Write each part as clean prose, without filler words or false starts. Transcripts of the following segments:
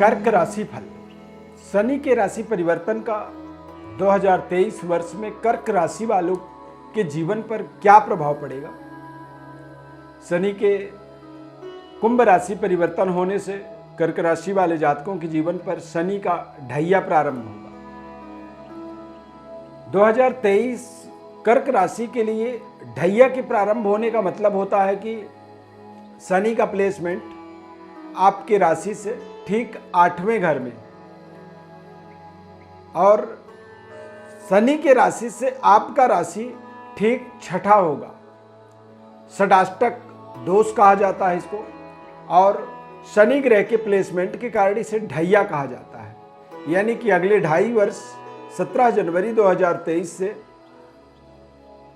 कर्क राशि फल। शनि के राशि परिवर्तन का 2023 वर्ष में कर्क राशि वालों के जीवन पर क्या प्रभाव पड़ेगा। शनि के कुंभ राशि परिवर्तन होने से कर्क राशि वाले जातकों के जीवन पर शनि का ढैया प्रारंभ होगा। 2023 कर्क राशि के लिए ढैया के प्रारंभ होने का मतलब होता है कि शनि का प्लेसमेंट आपके राशि से ठीक 8वें घर में और शनि के राशि से आपका राशि ठीक 6ठा होगा। षडाष्टक दोष कहा जाता है इसको, और शनि ग्रह के प्लेसमेंट के कारण इसे ढैया कहा जाता है। यानी कि अगले 2.5 वर्ष 17 जनवरी 2023 से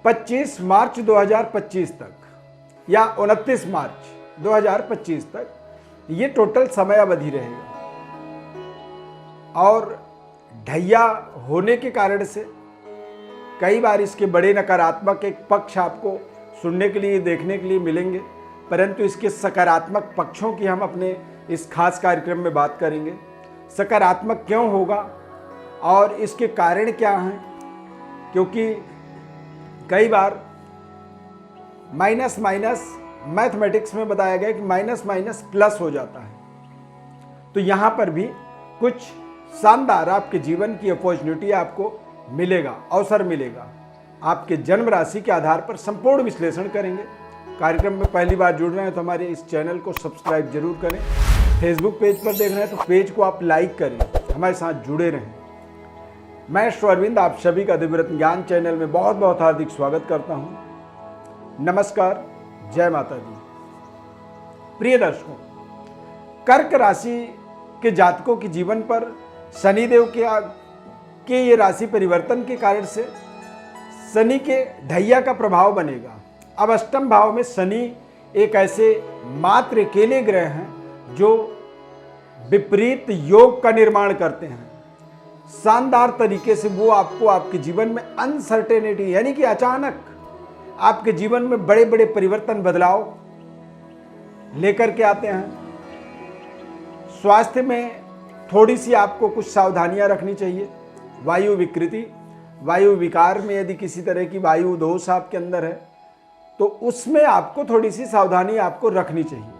25 मार्च 2025 तक या 29 मार्च 2025 तक ये टोटल समय अवधि रहेगा। और ढैया होने के कारण से कई बार इसके बड़े नकारात्मक एक पक्ष आपको सुनने के लिए देखने के लिए मिलेंगे, परंतु इसके सकारात्मक पक्षों की हम अपने इस खास कार्यक्रम में बात करेंगे। सकारात्मक क्यों होगा और इसके कारण क्या हैं, क्योंकि कई बार माइनस माइनस मैथमेटिक्स में बताया गया कि माइनस माइनस प्लस हो जाता है। तो यहाँ पर भी कुछ शानदार आपके जीवन की अपॉर्चुनिटी आपको मिलेगा, अवसर मिलेगा। आपके जन्म राशि के आधार पर संपूर्ण विश्लेषण करेंगे। कार्यक्रम में पहली बार जुड़ रहे हैं तो हमारे इस चैनल को सब्सक्राइब जरूर करें। फेसबुक पेज पर देख रहे हैं तो पेज को आप लाइक करें, हमारे साथ जुड़े रहें। मैं अरविंद आप सभी का दिव्यरत्न ज्ञान चैनल में बहुत बहुत हार्दिक स्वागत करता हूं। नमस्कार, जय माता दी। प्रिय दर्शकों, कर्क राशि के जातकों के जीवन पर शनिदेव के ये राशि परिवर्तन के कारण से शनि के ढैया का प्रभाव बनेगा। अब अष्टम भाव में शनि एक ऐसे मात्र अकेले ग्रह हैं जो विपरीत योग का निर्माण करते हैं। शानदार तरीके से वो आपको आपके जीवन में अनसर्टेनिटी यानी कि अचानक आपके जीवन में बड़े बड़े परिवर्तन बदलाव लेकर के आते हैं। स्वास्थ्य में थोड़ी सी आपको कुछ सावधानियां रखनी चाहिए। वायु विकृति, वायु विकार में यदि किसी तरह की वायु दोष आपके अंदर है तो उसमें आपको थोड़ी सी सावधानी आपको रखनी चाहिए।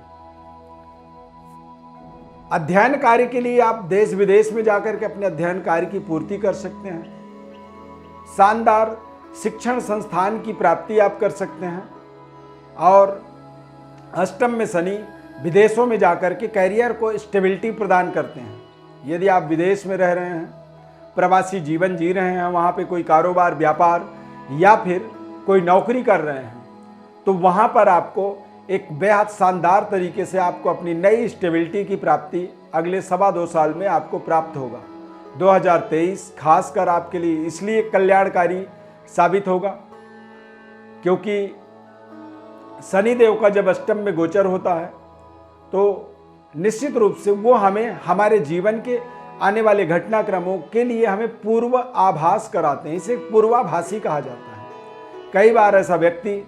अध्ययन कार्य के लिए आप देश विदेश में जाकर के अपने अध्ययन कार्य की पूर्ति कर सकते हैं। शानदार शिक्षण संस्थान की प्राप्ति आप कर सकते हैं। और अष्टम में शनि विदेशों में जाकर के कैरियर को स्टेबिलिटी प्रदान करते हैं। यदि आप विदेश में रह रहे हैं, प्रवासी जीवन जी रहे हैं, वहाँ पे कोई कारोबार व्यापार या फिर कोई नौकरी कर रहे हैं, तो वहाँ पर आपको एक बेहद शानदार तरीके से आपको अपनी नई स्टेबिलिटी की प्राप्ति अगले 2.25 साल में आपको प्राप्त होगा। 2023 खासकर आपके लिए इसलिए कल्याणकारी साबित होगा क्योंकि शनिदेव का जब अष्टम में गोचर होता है तो निश्चित रूप से वो हमें हमारे जीवन के आने वाले घटनाक्रमों के लिए हमें पूर्व आभास कराते हैं। इसे पूर्वाभासी कहा जाता है। कई बार ऐसा व्यक्ति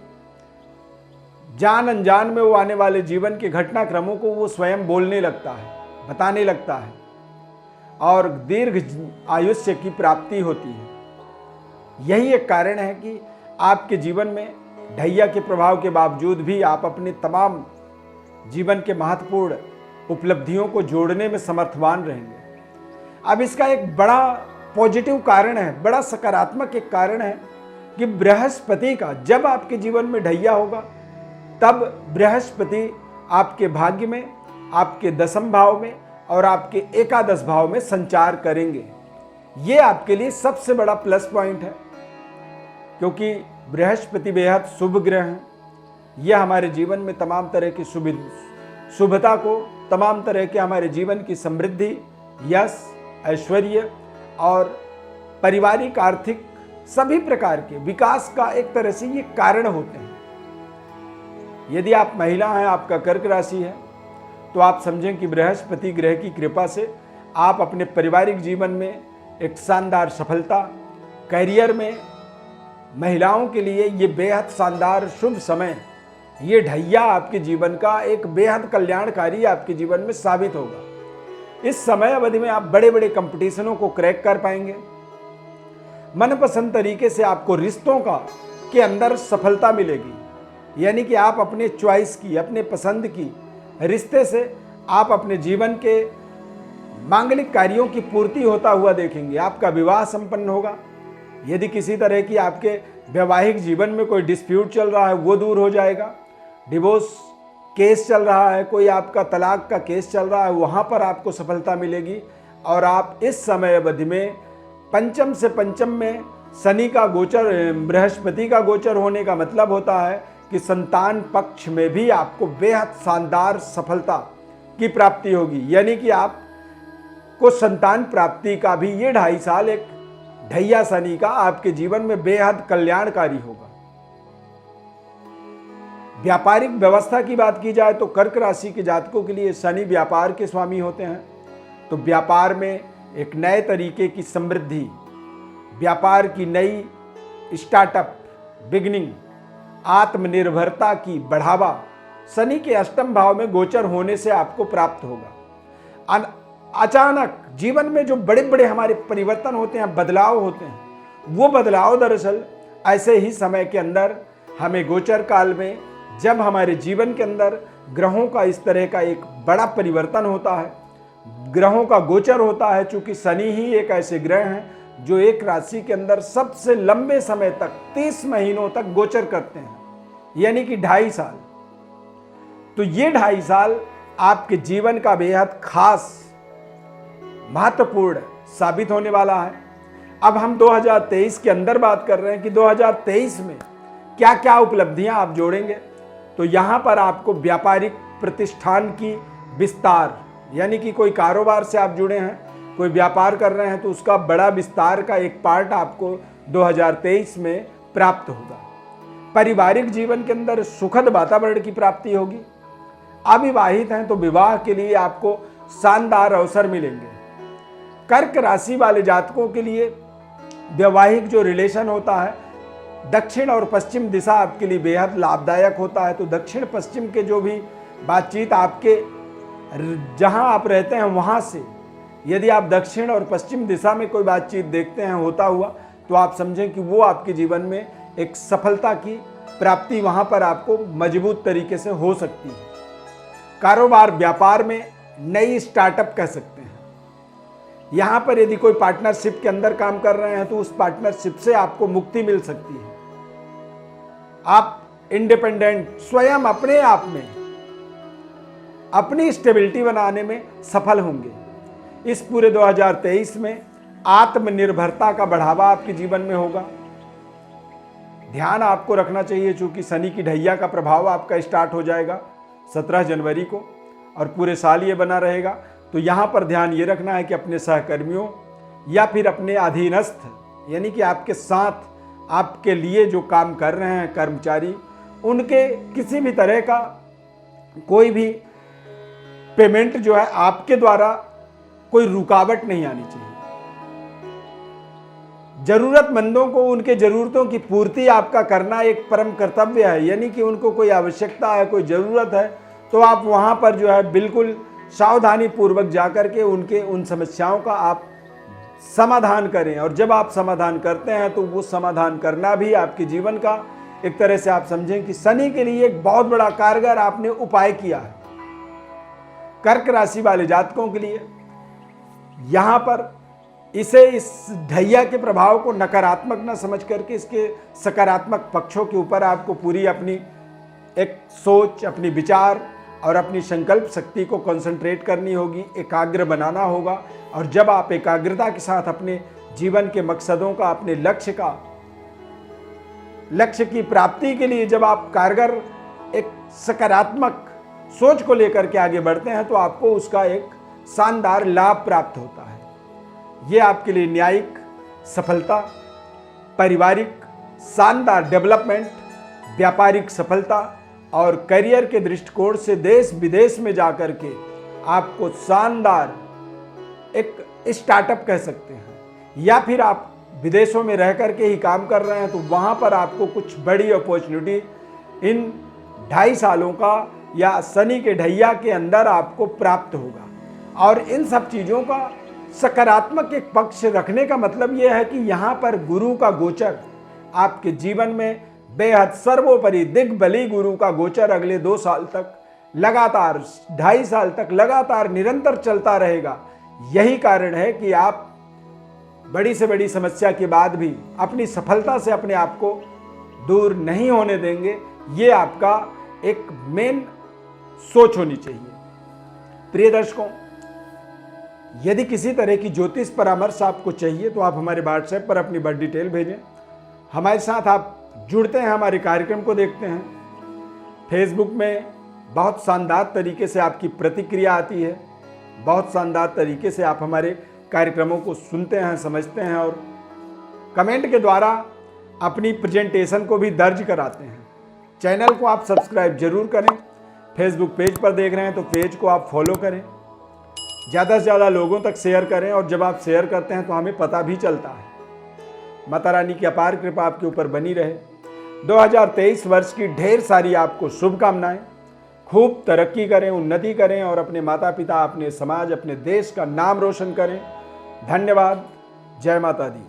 जान अनजान में वो आने वाले जीवन के घटनाक्रमों को वो स्वयं बोलने लगता है, बताने लगता है और दीर्घ आयुष्य की प्राप्ति होती है। यही एक कारण है कि आपके जीवन में ढैया के प्रभाव के बावजूद भी आप अपने तमाम जीवन के महत्वपूर्ण उपलब्धियों को जोड़ने में समर्थवान रहेंगे। अब इसका एक बड़ा पॉजिटिव कारण है, बड़ा सकारात्मक एक कारण है कि बृहस्पति का जब आपके जीवन में ढैया होगा तब बृहस्पति आपके भाग्य में, आपके 10वें भाव में और आपके एकादश भाव में संचार करेंगे। ये आपके लिए सबसे बड़ा प्लस पॉइंट है क्योंकि बृहस्पति बेहद शुभ ग्रह हैं। यह हमारे जीवन में तमाम तरह की शुभता को, तमाम तरह के हमारे जीवन की समृद्धि, यश, ऐश्वर्य और पारिवारिक आर्थिक सभी प्रकार के विकास का एक तरह से ये कारण होते हैं। यदि आप महिला हैं, आपका कर्क राशि है, तो आप समझें कि बृहस्पति ग्रह की कृपा से आप अपने पारिवारिक जीवन में एक शानदार सफलता, करियर में महिलाओं के लिए ये बेहद शानदार शुभ समय, ये ढैया आपके जीवन का एक बेहद कल्याणकारी आपके जीवन में साबित होगा। इस समय अवधि में आप बड़े बड़े कंपटीशनों को क्रैक कर पाएंगे। मनपसंद तरीके से आपको रिश्तों के अंदर सफलता मिलेगी, यानी कि आप अपने चॉइस की, अपने पसंद की रिश्ते से आप अपने जीवन के मांगलिक कार्यों की पूर्ति होता हुआ देखेंगे। आपका विवाह संपन्न होगा। यदि किसी तरह की आपके वैवाहिक जीवन में कोई डिस्प्यूट चल रहा है वो दूर हो जाएगा। डिवोर्स केस चल रहा है, कोई आपका तलाक का केस चल रहा है, वहाँ पर आपको सफलता मिलेगी। और आप इस समय अवधि में पंचम से पंचम में शनि का गोचर, बृहस्पति का गोचर होने का मतलब होता है कि संतान पक्ष में भी आपको बेहद शानदार सफलता की प्राप्ति होगी। यानी कि आपको संतान प्राप्ति का भी ये 2.5 साल एक ढैया शनि का आपके जीवन में बेहद कल्याणकारी होगा। व्यापारिक व्यवस्था की बात की जाए तो कर्क राशि के जातकों के लिए शनि व्यापार के स्वामी होते हैं। तो व्यापार में एक नए तरीके की समृद्धि, व्यापार की नई स्टार्टअप, बिगनिंग, आत्मनिर्भरता की बढ़ावा शनि के अष्टम भाव में गोचर होने से आपको प्राप्त होगा। अचानक जीवन में जो बड़े बड़े हमारे परिवर्तन होते हैं, बदलाव होते हैं, वो बदलाव दरअसल ऐसे ही समय के अंदर हमें गोचर काल में, जब हमारे जीवन के अंदर ग्रहों का इस तरह का एक बड़ा परिवर्तन होता है, ग्रहों का गोचर होता है। चूंकि शनि ही एक ऐसे ग्रह हैं जो एक राशि के अंदर सबसे लंबे समय तक 30 महीनों तक गोचर करते हैं, यानी कि 2.5 साल। तो ये 2.5 साल आपके जीवन का बेहद खास, महत्वपूर्ण साबित होने वाला है। अब हम 2023 के अंदर बात कर रहे हैं कि 2023 में क्या क्या उपलब्धियां आप जोड़ेंगे। तो यहां पर आपको व्यापारिक प्रतिष्ठान की विस्तार, यानी कि कोई कारोबार से आप जुड़े हैं, कोई व्यापार कर रहे हैं, तो उसका बड़ा विस्तार का एक पार्ट आपको 2023 में प्राप्त होगा। पारिवारिक जीवन के अंदर सुखद वातावरण की प्राप्ति होगी। अविवाहित हैं तो विवाह के लिए आपको शानदार अवसर मिलेंगे। कर्क राशि वाले जातकों के लिए वैवाहिक जो रिलेशन होता है, दक्षिण और पश्चिम दिशा आपके लिए बेहद लाभदायक होता है। तो दक्षिण पश्चिम के जो भी बातचीत आपके जहां आप रहते हैं वहां से, यदि आप दक्षिण और पश्चिम दिशा में कोई बातचीत देखते हैं होता हुआ, तो आप समझें कि वो आपके जीवन में एक सफलता की प्राप्ति वहां पर आपको मजबूत तरीके से हो सकती है। कारोबार, व्यापार में नई स्टार्टअप कह सकते हैं। यहां पर यदि कोई पार्टनरशिप के अंदर काम कर रहे हैं तो उस पार्टनरशिप से आपको मुक्ति मिल सकती है। आप इंडिपेंडेंट, स्वयं अपने आप में अपनी स्टेबिलिटी बनाने में सफल होंगे। इस पूरे 2023 में आत्मनिर्भरता का बढ़ावा आपके जीवन में होगा। ध्यान आपको रखना चाहिए, चूंकि शनि की ढैया का प्रभाव आपका स्टार्ट हो जाएगा 17 जनवरी को और पूरे साल ये बना रहेगा। तो यहाँ पर ध्यान ये रखना है कि अपने सहकर्मियों या फिर अपने अधीनस्थ, यानी कि आपके साथ आपके लिए जो काम कर रहे हैं कर्मचारी, उनके किसी भी तरह का कोई भी पेमेंट जो है आपके द्वारा कोई रुकावट नहीं आनी चाहिए। जरूरतमंदों को उनके जरूरतों की पूर्ति आपका करना एक परम कर्तव्य है। यानी कि उनको कोई आवश्यकता है, कोई ज़रूरत है, तो आप वहाँ पर जो है बिल्कुल सावधानी पूर्वक जाकर के उनके उन समस्याओं का आप समाधान करें। और जब आप समाधान करते हैं तो वो समाधान करना भी आपके जीवन का एक तरह से आप समझें कि शनि के लिए एक बहुत बड़ा कारगर आपने उपाय किया है। कर्क राशि वाले जातकों के लिए यहाँ पर इस ढैया के प्रभाव को नकारात्मक न समझ करके इसके सकारात्मक पक्षों के ऊपर आपको पूरी अपनी एक सोच, अपनी विचार और अपनी संकल्प शक्ति को कंसंट्रेट करनी होगी, एकाग्र बनाना होगा। और जब आप एकाग्रता के साथ अपने जीवन के मकसदों का, अपने लक्ष्य की प्राप्ति के लिए जब आप कारगर एक सकारात्मक सोच को लेकर के आगे बढ़ते हैं तो आपको उसका एक शानदार लाभ प्राप्त होता है। ये आपके लिए न्यायिक सफलता, पारिवारिक शानदार डेवलपमेंट, व्यापारिक सफलता और करियर के दृष्टिकोण से देश विदेश में जाकर के आपको शानदार एक स्टार्टअप कह सकते हैं। या फिर आप विदेशों में रह कर के ही काम कर रहे हैं तो वहाँ पर आपको कुछ बड़ी अपॉर्चुनिटी इन 2.5 सालों का या शनि के ढैया के अंदर आपको प्राप्त होगा। और इन सब चीज़ों का सकारात्मक एक पक्ष रखने का मतलब यह है कि यहाँ पर गुरु का गोचर आपके जीवन में बेहद सर्वोपरि दिग्बली गुरु का गोचर अगले 2 साल तक लगातार 2.5 साल तक लगातार निरंतर चलता रहेगा। यही कारण है कि आप बड़ी से बड़ी समस्या के बाद भी अपनी सफलता से अपने आप को दूर नहीं होने देंगे। ये आपका एक मेन सोच होनी चाहिए। प्रिय दर्शकों, यदि किसी तरह की ज्योतिष परामर्श आपको चाहिए तो आप हमारे व्हाट्सएप पर अपनी बर्थ डिटेल भेजें। हमारे साथ आप जुड़ते हैं, हमारे कार्यक्रम को देखते हैं। फेसबुक में बहुत शानदार तरीके से आपकी प्रतिक्रिया आती है, बहुत शानदार तरीके से आप हमारे कार्यक्रमों को सुनते हैं, समझते हैं और कमेंट के द्वारा अपनी प्रेजेंटेशन को भी दर्ज कराते हैं। चैनल को आप सब्सक्राइब जरूर करें। फेसबुक पेज पर देख रहे हैं तो पेज को आप फॉलो करें, ज़्यादा से ज़्यादा लोगों तक शेयर करें और जब आप शेयर करते हैं तो हमें पता भी चलता है। माता रानी की अपार कृपा आपके ऊपर बनी रहे। 2023 वर्ष की ढेर सारी आपको शुभकामनाएं। खूब तरक्की करें, उन्नति करें और अपने माता पिता, अपने समाज, अपने देश का नाम रोशन करें। धन्यवाद। जय माता दी।